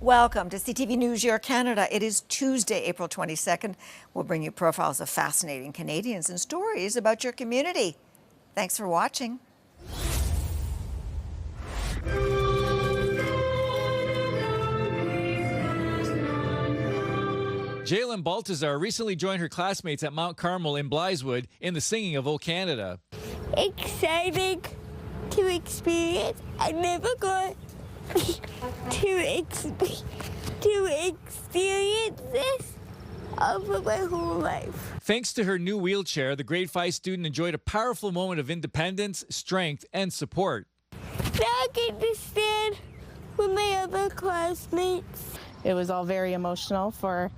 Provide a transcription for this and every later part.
Welcome to CTV News Your Canada. It is Tuesday, April 22nd. We'll bring you profiles of fascinating Canadians and stories about your community. Thanks for watching. Jalen Baltazar recently joined her classmates at Mount Carmel in Blythewood in the singing of O Canada. Exciting to experience. I never got to experience this over my whole life. Thanks to her new wheelchair, the grade 5 student enjoyed a powerful moment of independence, strength, and support. Now I get to stand with my other classmates. It was all very emotional for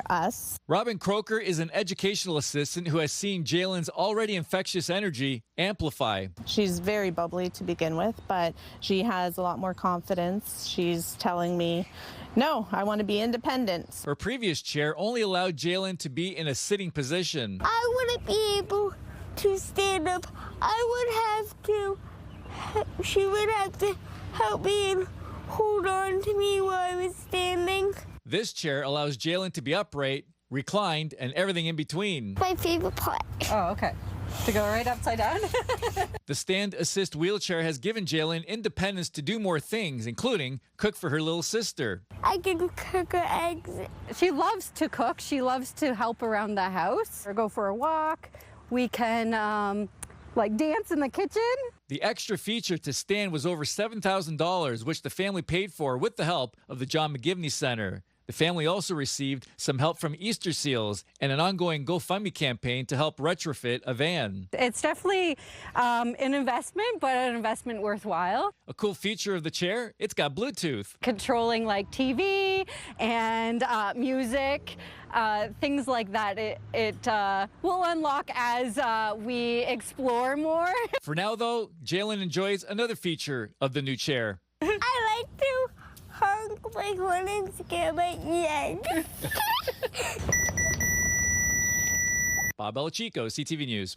us. Robin Croker is an educational assistant who has seen Jalen's already infectious energy amplify. She's very bubbly to begin with, but she has a lot more confidence. She's telling me, no, I want to be independent. Her previous chair only allowed Jalen to be in a sitting position. I wouldn't be able to stand up. She would have to help me and hold on to me while I was standing. This chair allows Jalen to be upright, reclined, and everything in between. My favorite part. Oh, okay. To go right upside down? The stand assist wheelchair has given Jalen independence to do more things, including cook for her little sister. I can cook her eggs. She loves to cook. She loves to help around the house or go for a walk. We can dance in the kitchen. The extra feature to stand was over $7,000, which the family paid for with the help of the John McGivney Center. The family also received some help from Easter Seals and an ongoing GoFundMe campaign to help retrofit a van. It's definitely an investment, but an investment worthwhile. A cool feature of the chair, it's got Bluetooth. Controlling like TV and music, things like that. It will unlock as we explore more. For now, though, Jalen enjoys another feature of the new chair. I like to honk my horn and scare my ears. Bob Belichico, CTV News.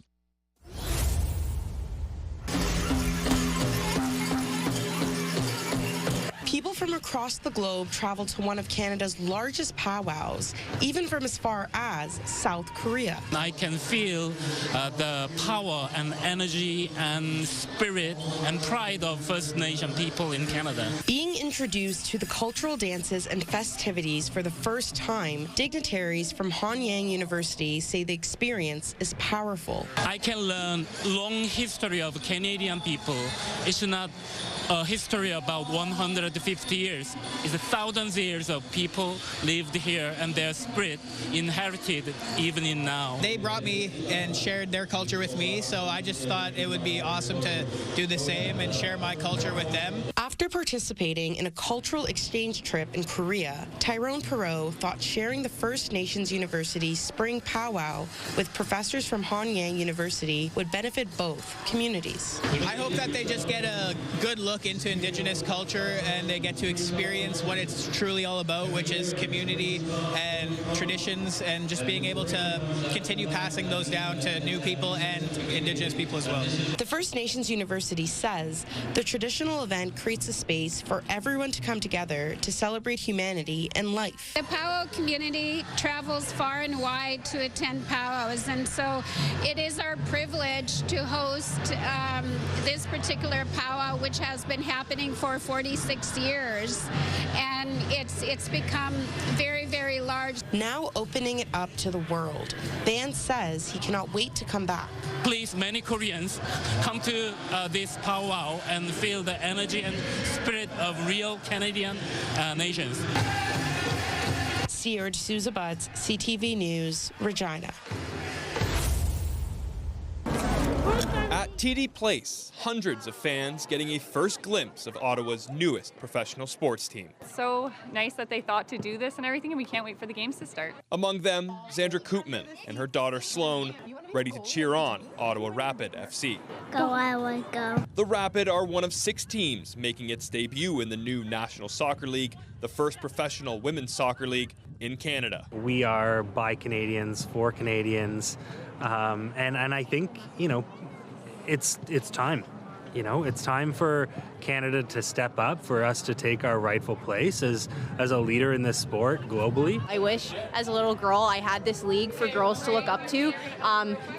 People from across the globe travel to one of Canada's largest powwows, even from as far as South Korea. I can feel the power and energy and spirit and pride of First Nation people in Canada. Being introduced to the cultural dances and festivities for the first time, dignitaries from Hanyang University say the experience is powerful. I can learn long history of Canadian people. It's not a history about 150 years. It's thousands of years of people lived here and their spirit inherited even in now. They brought me and shared their culture with me, so I just thought it would be awesome to do the same and share my culture with them. After participating in a cultural exchange trip in Korea, Tyrone Perot thought sharing the First Nations University Spring Powwow with professors from Hanyang University would benefit both communities. I hope that they just get a good look into Indigenous culture and they get to experience what it's truly all about, which is community and traditions, and just being able to continue passing those down to new people and Indigenous people as well. The First Nations University says the traditional event creates a space for everyone to come together to celebrate humanity and life. The powwow community travels far and wide to attend powwows, and so it is our privilege to host this particular powwow, which has been happening for 46 years, and it's become very, very large. Now opening it up to the world, Van says he cannot wait to come back. Please, many Koreans come to this powwow and feel the energy and spirit of real Canadian nations. Sierra D'Souza Butts, CTV News, Regina. At TD Place, hundreds of fans getting a first glimpse of Ottawa's newest professional sports team. So nice that they thought to do this and everything, and we can't wait for the games to start. Among them, Xandra Koopman and her daughter Sloan, ready to cheer on Ottawa Rapid FC. Go, Iowa, go. The Rapid are one of 6 teams making its debut in the new National Soccer League, the first professional women's soccer league in Canada. We are by Canadians, for Canadians, and I think, it's time. It's time for Canada to step up, for us to take our rightful place as a leader in this sport globally. I wish as a little girl I had this league for girls to look up to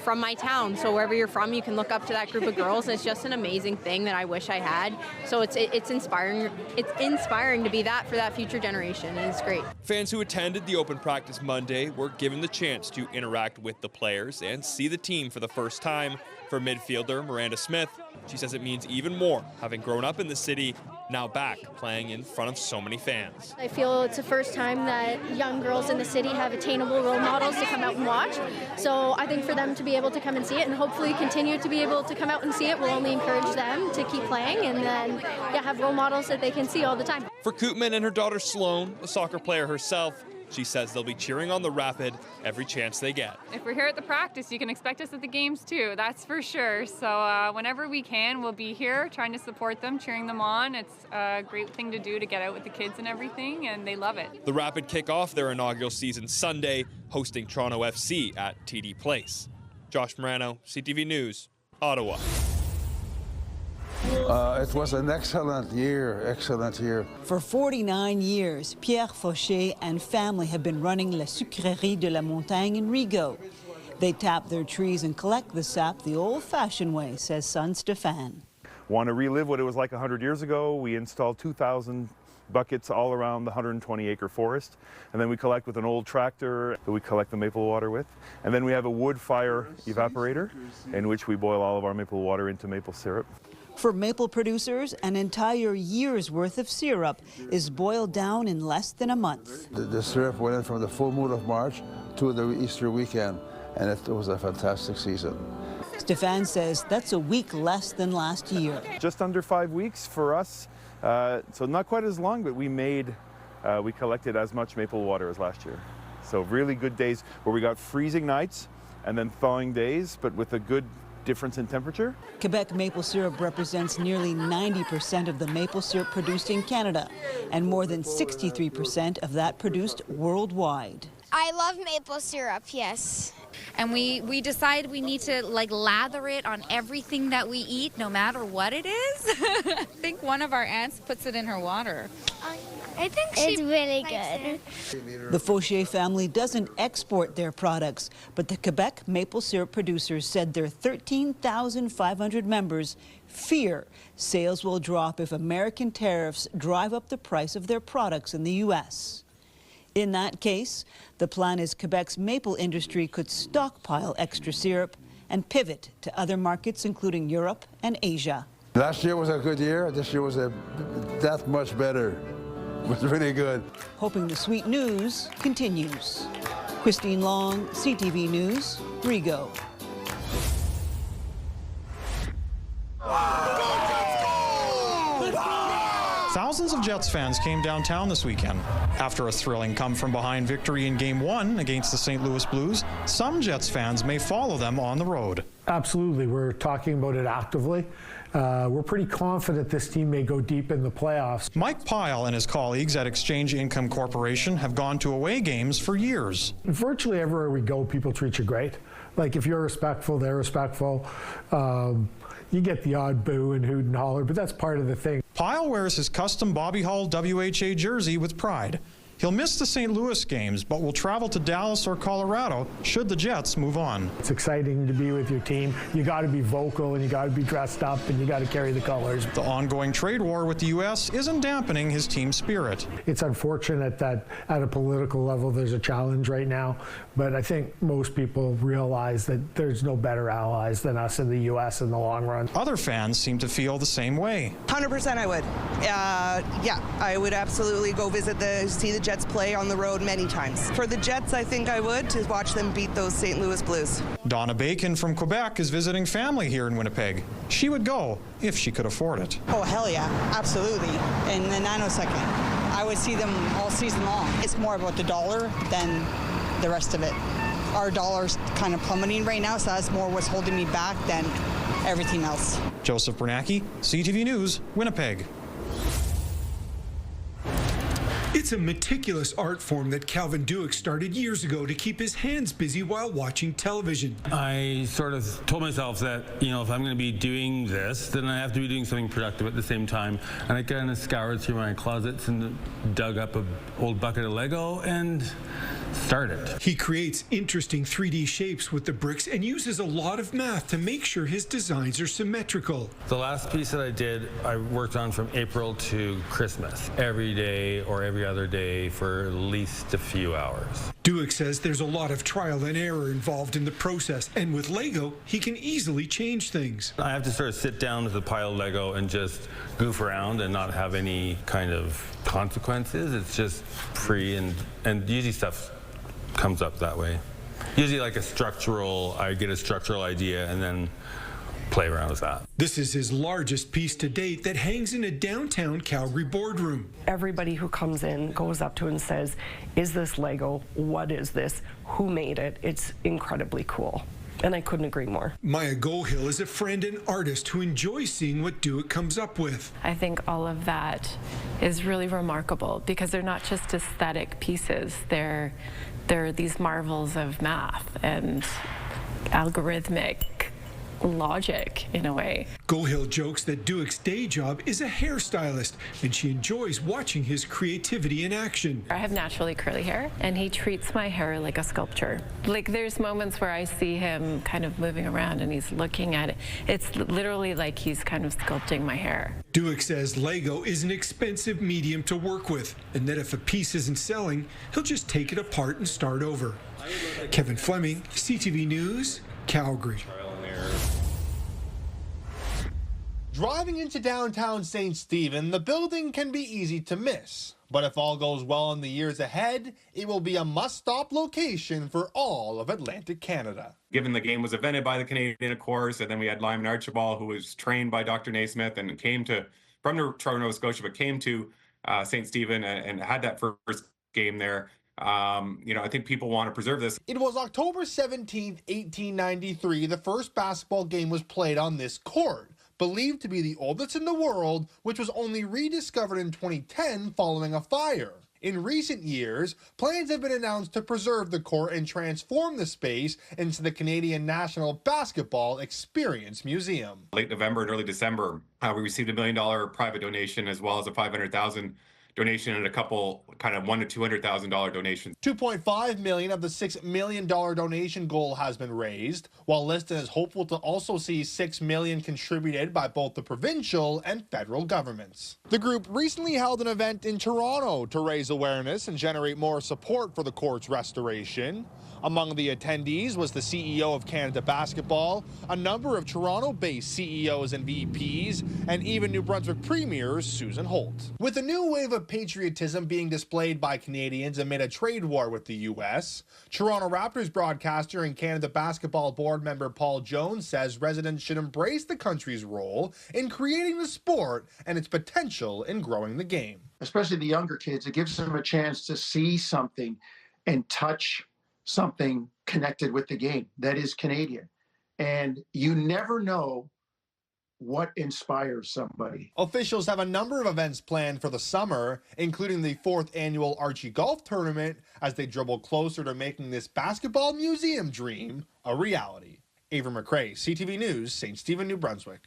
from my town. So wherever you're from, you can look up to that group of girls. It's just an amazing thing that I wish I had. So it's inspiring. It's inspiring to be that for that future generation, and it's great. Fans who attended the open practice Monday were given the chance to interact with the players and see the team for the first time. For midfielder Miranda Smith, she says it means even more having grown up in the city, now back playing in front of so many fans. I feel it's the first time that young girls in the city have attainable role models to come out and watch. So I think for them to be able to come and see it and hopefully continue to be able to come out and see it will only encourage them to keep playing and then have role models that they can see all the time. For Koopman and her daughter Sloan, a soccer player herself, she says they'll be cheering on the Rapid every chance they get. If we're here at the practice, you can expect us at the games too, that's for sure. So whenever we can, we'll be here trying to support them, cheering them on. It's a great thing to do to get out with the kids and everything, and they love it. The Rapid kick off their inaugural season Sunday, hosting Toronto FC at TD Place. Josh Morano, CTV News, Ottawa. It was an excellent year. For 49 years, Pierre Fauché and family have been running La Sucrerie de la Montagne in Rigaud. They tap their trees and collect the sap the old-fashioned way, says son Stéphane. Want to relive what it was like 100 years ago? We installed 2,000 buckets all around the 120-acre forest, and then we collect with an old tractor that we collect the maple water with, and then we have a wood fire evaporator in which we boil all of our maple water into maple syrup. For maple producers, an entire year's worth of syrup is boiled down in less than a month. The syrup went in from the full moon of March to the Easter weekend, and it was a fantastic season. Stéphane says that's a week less than last year. Just under 5 weeks for us, so not quite as long, but we collected as much maple water as last year. So really good days where we got freezing nights and then thawing days, but with a good difference in temperature. Quebec maple syrup represents nearly 90% of the maple syrup produced in Canada, and more than 63% of that produced worldwide. I love maple syrup, yes. And we decide we need to lather it on everything that we eat, no matter what it is. I think one of our aunts puts it in her water. I think it's really good. The Fauché family doesn't export their products, but the Quebec maple syrup producers said their 13,500 members fear sales will drop if American tariffs drive up the price of their products in the U.S. In that case, the plan is Quebec's maple industry could stockpile extra syrup and pivot to other markets, including Europe and Asia. Last year was a good year. This year was that much better. It was really good. Hoping the sweet news continues. Christine Long, CTV News, Rigaud. Thousands of Jets fans came downtown this weekend. After a thrilling come-from-behind victory in Game 1 against the St. Louis Blues, some Jets fans may follow them on the road. Absolutely. We're talking about it actively. We're pretty confident this team may go deep in the playoffs. Mike Pyle and his colleagues at Exchange Income Corporation have gone to away games for years. Virtually everywhere we go, people treat you great. Like, if you're respectful, they're respectful. You get the odd boo and hoot and holler, but that's part of the thing. Pyle wears his custom Bobby Hull WHA jersey with pride. He'll miss the St. Louis games, but will travel to Dallas or Colorado should the Jets move on. It's exciting to be with your team. You got to be vocal and you got to be dressed up and you got to carry the colors. The ongoing trade war with the U.S. isn't dampening his team's spirit. It's unfortunate that at a political level there's a challenge right now, but I think most people realize that there's no better allies than us in the U.S. in the long run. Other fans seem to feel the same way. 100% I would. Yeah, I would absolutely go see the Jets play on the road many times. For the Jets, I think I would, to watch them beat those St. Louis Blues. Donna Bacon from Quebec is visiting family here in Winnipeg. She would go if she could afford it. Oh, hell yeah, absolutely. In the nanosecond. I would see them all season long. It's more about the dollar than the rest of it. Our dollar's kind of plummeting right now, so that's more what's holding me back than everything else. Joseph Bernacki, CTV News, Winnipeg. It's a meticulous art form that Calvin Duick started years ago to keep his hands busy while watching television. I sort of told myself that, if I'm going to be doing this, then I have to be doing something productive at the same time. And I kind of scoured through my closets and dug up an old bucket of Lego and started. He creates interesting 3D shapes with the bricks and uses a lot of math to make sure his designs are symmetrical. The last piece that I did, I worked on from April to Christmas, every day or every other day for at least a few hours. Duick says there's a lot of trial and error involved in the process, and with Lego, he can easily change things. I have to sort of sit down with a pile of Lego and just goof around and not have any kind of consequences. It's just free, and usually stuff comes up that way. Usually I get a structural idea and then play around with that. This is his largest piece to date that hangs in a downtown Calgary boardroom. Everybody who comes in goes up to and says, is this Lego? What is this? Who made it? It's incredibly cool. And I couldn't agree more. Maya Gohill is a friend and artist who enjoys seeing what Duick comes up with. I think all of that is really remarkable because they're not just aesthetic pieces. They're these marvels of math and algorithmic logic in a way. Gohill jokes that Duick's day job is a hairstylist, and she enjoys watching his creativity in action. I have naturally curly hair, and he treats my hair like a sculpture. Like, there's moments where I see him kind of moving around and he's looking at it. It's literally like he's kind of sculpting my hair. Duick says Lego is an expensive medium to work with, and that if a piece isn't selling, he'll just take it apart and start over. Kevin Fleming, CTV News, Calgary. Driving into downtown St. Stephen, the building can be easy to miss. But if all goes well in the years ahead, it will be a must-stop location for all of Atlantic Canada. Given the game was invented by the Canadian, of course, and then we had Lyman Archibald, who was trained by Dr. Naismith and came from Toronto, Nova Scotia, but came to St. Stephen and had that first game there. I think people want to preserve this. It was October 17th, 1893, the first basketball game was played on this court, believed to be the oldest in the world, which was only rediscovered in 2010 following a fire. In recent years, plans have been announced to preserve the court and transform the space into the Canadian National Basketball Experience Museum. Late November and early December, we received $1 million private donation as well as a $500,000 donation and a couple kind of $100,000 to $200,000 donations. $2.5 million of the $6 million donation goal has been raised, while Liston is hopeful to also see $6 million contributed by both the provincial and federal governments. The group recently held an event in Toronto to raise awareness and generate more support for the court's restoration. Among the attendees was the CEO of Canada Basketball, a number of Toronto-based CEOs and VPs, and even New Brunswick Premier Susan Holt. With a new wave of patriotism being displayed by Canadians amid a trade war with the U.S., Toronto Raptors broadcaster and Canada Basketball board member Paul Jones says residents should embrace the country's role in creating the sport and its potential in growing the game. Especially the younger kids, it gives them a chance to see something and touch something connected with the game that is Canadian. And you never know what inspires somebody. Officials have a number of events planned for the summer, including the 4th annual Archie Golf Tournament, as they dribble closer to making this basketball museum dream a reality. Ava McRae, CTV News, St. Stephen, New Brunswick.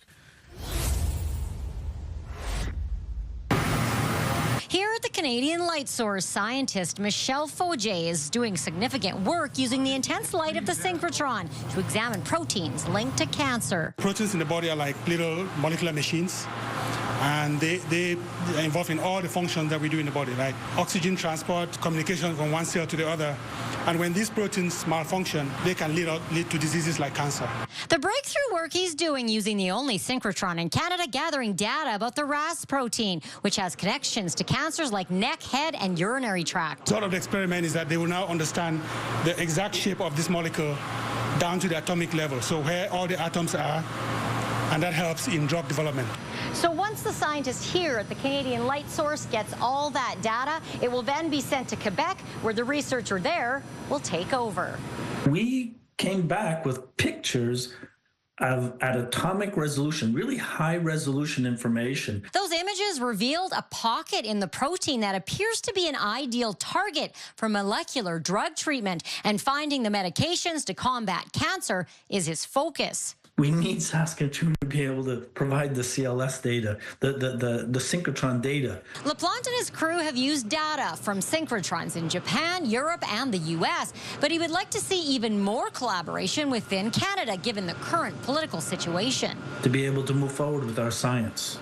Here at the Canadian Light Source, scientist Michelle Fauger is doing significant work using the intense light of the synchrotron to examine proteins linked to cancer. Proteins in the body are like little molecular machines, and they are involved in all the functions that we do in the body, like oxygen transport, communication from one cell to the other. And when these proteins malfunction, they can lead to diseases like cancer. The breakthrough work he's doing using the only synchrotron in Canada, gathering data about the RAS protein, which has connections to cancers like neck, head, and urinary tract. Sort of the experiment is that they will now understand the exact shape of this molecule down to the atomic level, so where all the atoms are, and that helps in drug development. So once the scientist here at the Canadian Light Source gets all that data, it will then be sent to Quebec, where the researcher there will take over. We came back with pictures at atomic resolution, really high resolution information. Those images revealed a pocket in the protein that appears to be an ideal target for molecular drug treatment, and finding the medications to combat cancer is his focus. We need Saskatoon to be able to provide the CLS data, the synchrotron data. LaPlante and his crew have used data from synchrotrons in Japan, Europe, and the U.S., but he would like to see even more collaboration within Canada, given the current political situation. To be able to move forward with our science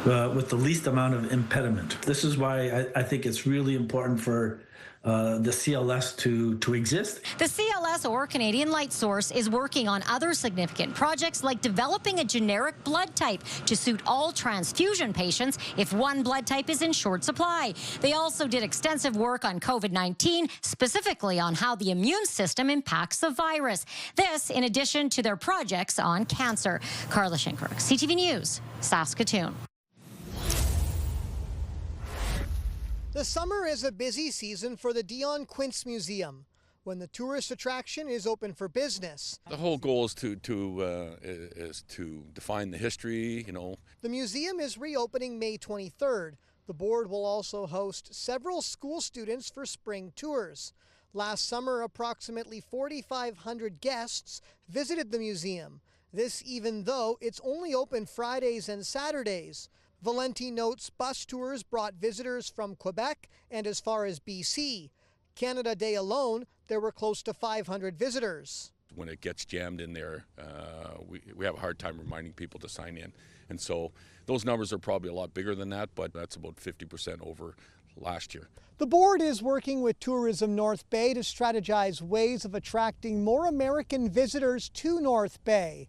with the least amount of impediment. This is why I think it's really important for the CLS to exist. The CLS, or Canadian Light Source, is working on other significant projects like developing a generic blood type to suit all transfusion patients if one blood type is in short supply. They also did extensive work on COVID-19, specifically on how the immune system impacts the virus. This, in addition to their projects on cancer. Carla Shinkrook, CTV News, Saskatoon. The summer is a busy season for the Dion Quint Museum, when the tourist attraction is open for business. The whole goal is to define the history, The museum is reopening May 23rd. The board will also host several school students for spring tours. Last summer, approximately 4,500 guests visited the museum. This even though it's only open Fridays and Saturdays. Valenti notes bus tours brought visitors from Quebec and as far as BC. Canada Day alone, there were close to 500 visitors. When it gets jammed in there, we have a hard time reminding people to sign in. And so those numbers are probably a lot bigger than that, but that's about 50% over last year. The board is working with Tourism North Bay to strategize ways of attracting more American visitors to North Bay.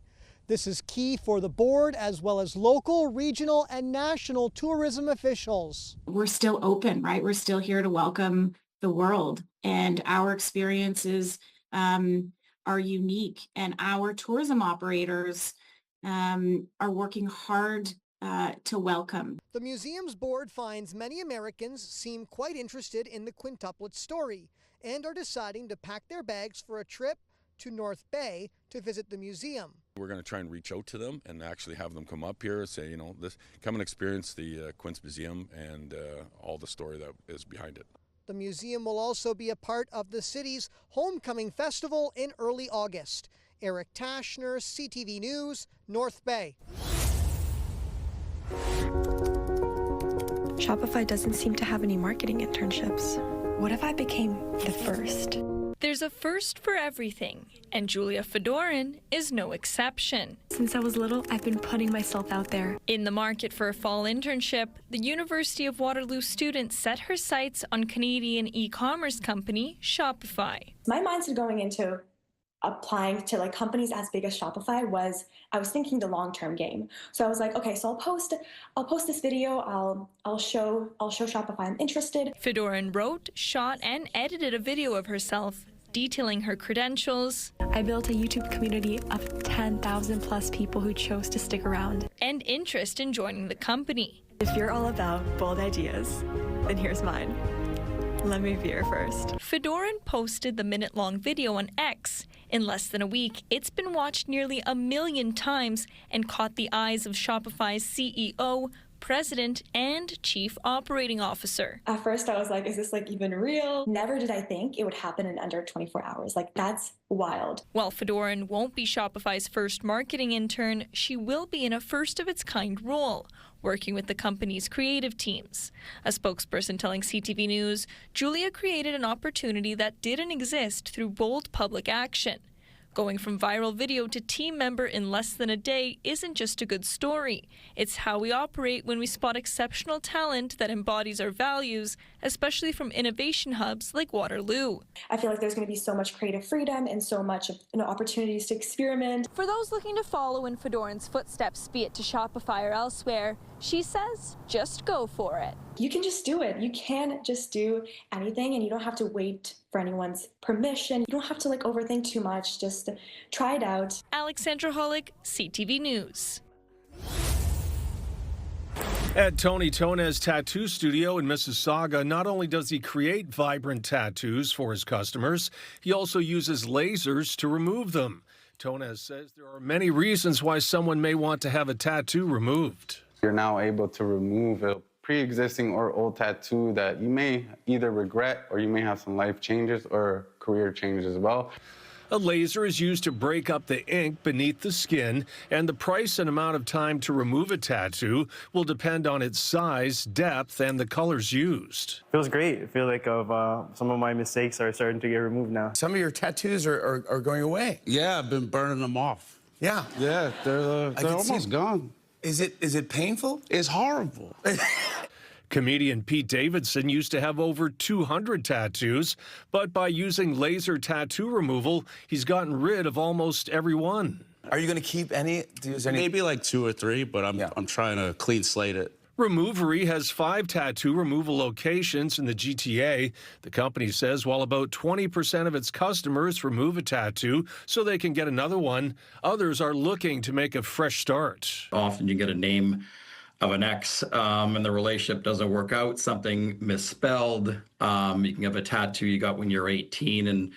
This is key for the board as well as local, regional, and national tourism officials. We're still open, right? We're still here to welcome the world, and our experiences are unique, and our tourism operators are working hard to welcome. The museum's board finds many Americans seem quite interested in the quintuplet story and are deciding to pack their bags for a trip to North Bay to visit the museum. We're going to try and reach out to them and actually have them come up here and say, come and experience the Quint Museum and all the story that is behind it. The museum will also be a part of the city's Homecoming Festival in early August. Eric Tashner, CTV News, North Bay. Shopify doesn't seem to have any marketing internships. What if I became the first? There's a first for everything, and Julia Fedorin is no exception. Since I was little, I've been putting myself out there. In the market for a fall internship, the University of Waterloo student set her sights on Canadian e-commerce company Shopify. My mindset going into applying to companies as big as Shopify was, I was thinking the long-term game. So I was like, okay, so I'll post this video. I'll show Shopify I'm interested. Fedorin wrote, shot, and edited a video of herself detailing her credentials. I built a YouTube community of 10,000 plus people who chose to stick around. And interest in joining the company. If you're all about bold ideas, then here's mine. Let me be your first. Fedorin posted the minute-long video on X. In less than a week, it's been watched nearly 1 million times and caught the eyes of Shopify's CEO, President, and Chief Operating Officer. At first, I was like, is this even real? Never did I think it would happen in under 24 hours. That's wild. While Fedorin won't be Shopify's first marketing intern, she will be in a first-of-its-kind role, working with the company's creative teams. A spokesperson telling CTV News, Julia created an opportunity that didn't exist through bold public action. Going from viral video to team member in less than a day isn't just a good story. It's how we operate when we spot exceptional talent that embodies our values, especially from innovation hubs like Waterloo. I feel like there's going to be so much creative freedom and so much opportunities to experiment. For those looking to follow in Fedorin's footsteps, be it to Shopify or elsewhere, she says, just go for it. You can just do it. You can just do anything, and you don't have to wait for anyone's permission. You don't have to overthink too much. Just try it out. Alexandra Hollick, CTV News. At Tony Tonez Tattoo Studio in Mississauga, not only does he create vibrant tattoos for his customers, he also uses lasers to remove them. Tonez says there are many reasons why someone may want to have a tattoo removed. You're now able to remove a pre-existing or old tattoo that you may either regret or you may have some life changes or career changes as well. A laser is used to break up the ink beneath the skin, and the price and amount of time to remove a tattoo will depend on its size, depth, and the colors used. Feels great. I feel like some of my mistakes are starting to get removed now. Some of your tattoos are going away. Yeah, I've been burning them off. Yeah. Yeah, they're almost gone. Is it painful? It's horrible. Comedian Pete Davidson used to have over 200 tattoos, but by using laser tattoo removal, he's gotten rid of almost every one. Are you going to keep any? Maybe like 2 or 3, but I'm trying to clean slate it. Removery has 5 tattoo removal locations in the GTA. The company says while about 20% of its customers remove a tattoo so they can get another one, others are looking to make a fresh start. Often you get a name of an ex and the relationship doesn't work out, something misspelled. You can have a tattoo you got when you're 18 and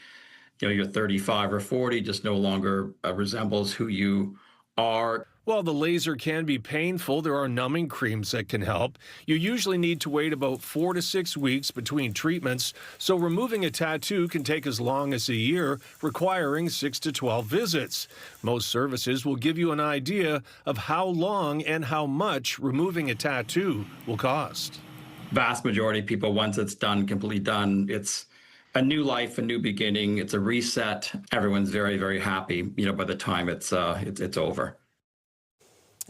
you're 35 or 40, just no longer resembles who you are. While the laser can be painful, there are numbing creams that can help. You usually need to wait about 4 to 6 weeks between treatments, so removing a tattoo can take as long as a year, requiring 6 to 12 visits. Most services will give you an idea of how long and how much removing a tattoo will cost. Vast majority of people, once it's done, completely done, it's a new life, a new beginning. It's a reset. Everyone's very, very happy, by the time it's over.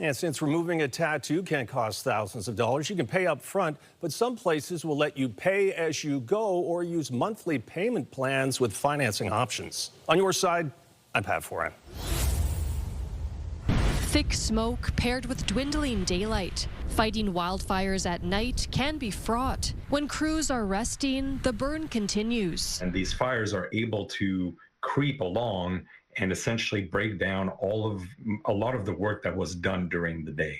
And since removing a tattoo can cost thousands of dollars, you can pay up front, but some places will let you pay as you go or use monthly payment plans with financing options. On your side, I'm Pat Foran. Thick smoke paired with dwindling daylight. Fighting wildfires at night can be fraught. When crews are resting, the burn continues. And these fires are able to creep along and essentially break down a lot of the work that was done during the day.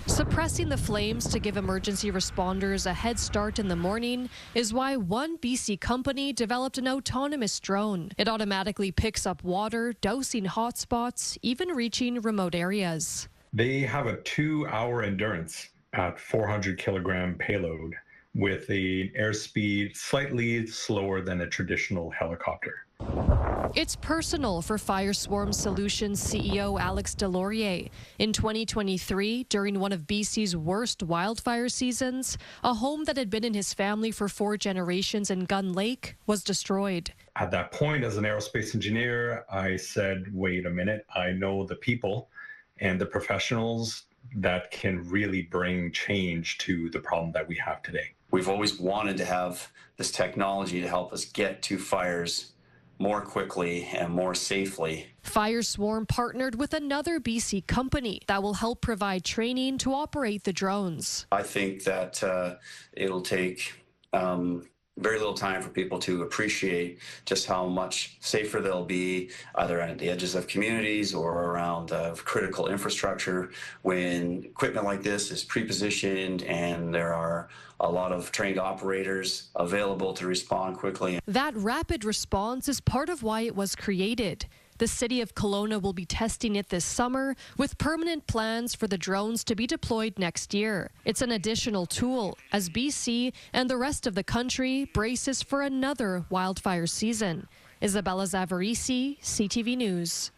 Suppressing the flames to give emergency responders a head start in the morning is why one BC company developed an autonomous drone. It automatically picks up water, dousing hotspots, even reaching remote areas. They have a 2-hour endurance at 400 kilogram payload with an airspeed slightly slower than a traditional helicopter. It's personal for Fire Swarm Solutions CEO Alex Deslauriers. In 2023, during one of BC's worst wildfire seasons, a home that had been in his family for 4 generations in Gun Lake was destroyed. At that point, as an aerospace engineer, I said, wait a minute, I know the people and the professionals that can really bring change to the problem that we have today. We've always wanted to have this technology to help us get to fires more quickly and more safely. Fire Swarm partnered with another BC company that will help provide training to operate the drones. I think that it'll take very little time for people to appreciate just how much safer they'll be, either at the edges of communities or around critical infrastructure, when equipment like this is pre-positioned and there are a lot of trained operators available to respond quickly. That rapid response is part of why it was created. The city of Kelowna will be testing it this summer with permanent plans for the drones to be deployed next year. It's an additional tool as BC and the rest of the country braces for another wildfire season. Isabella Zavarisi, CTV News.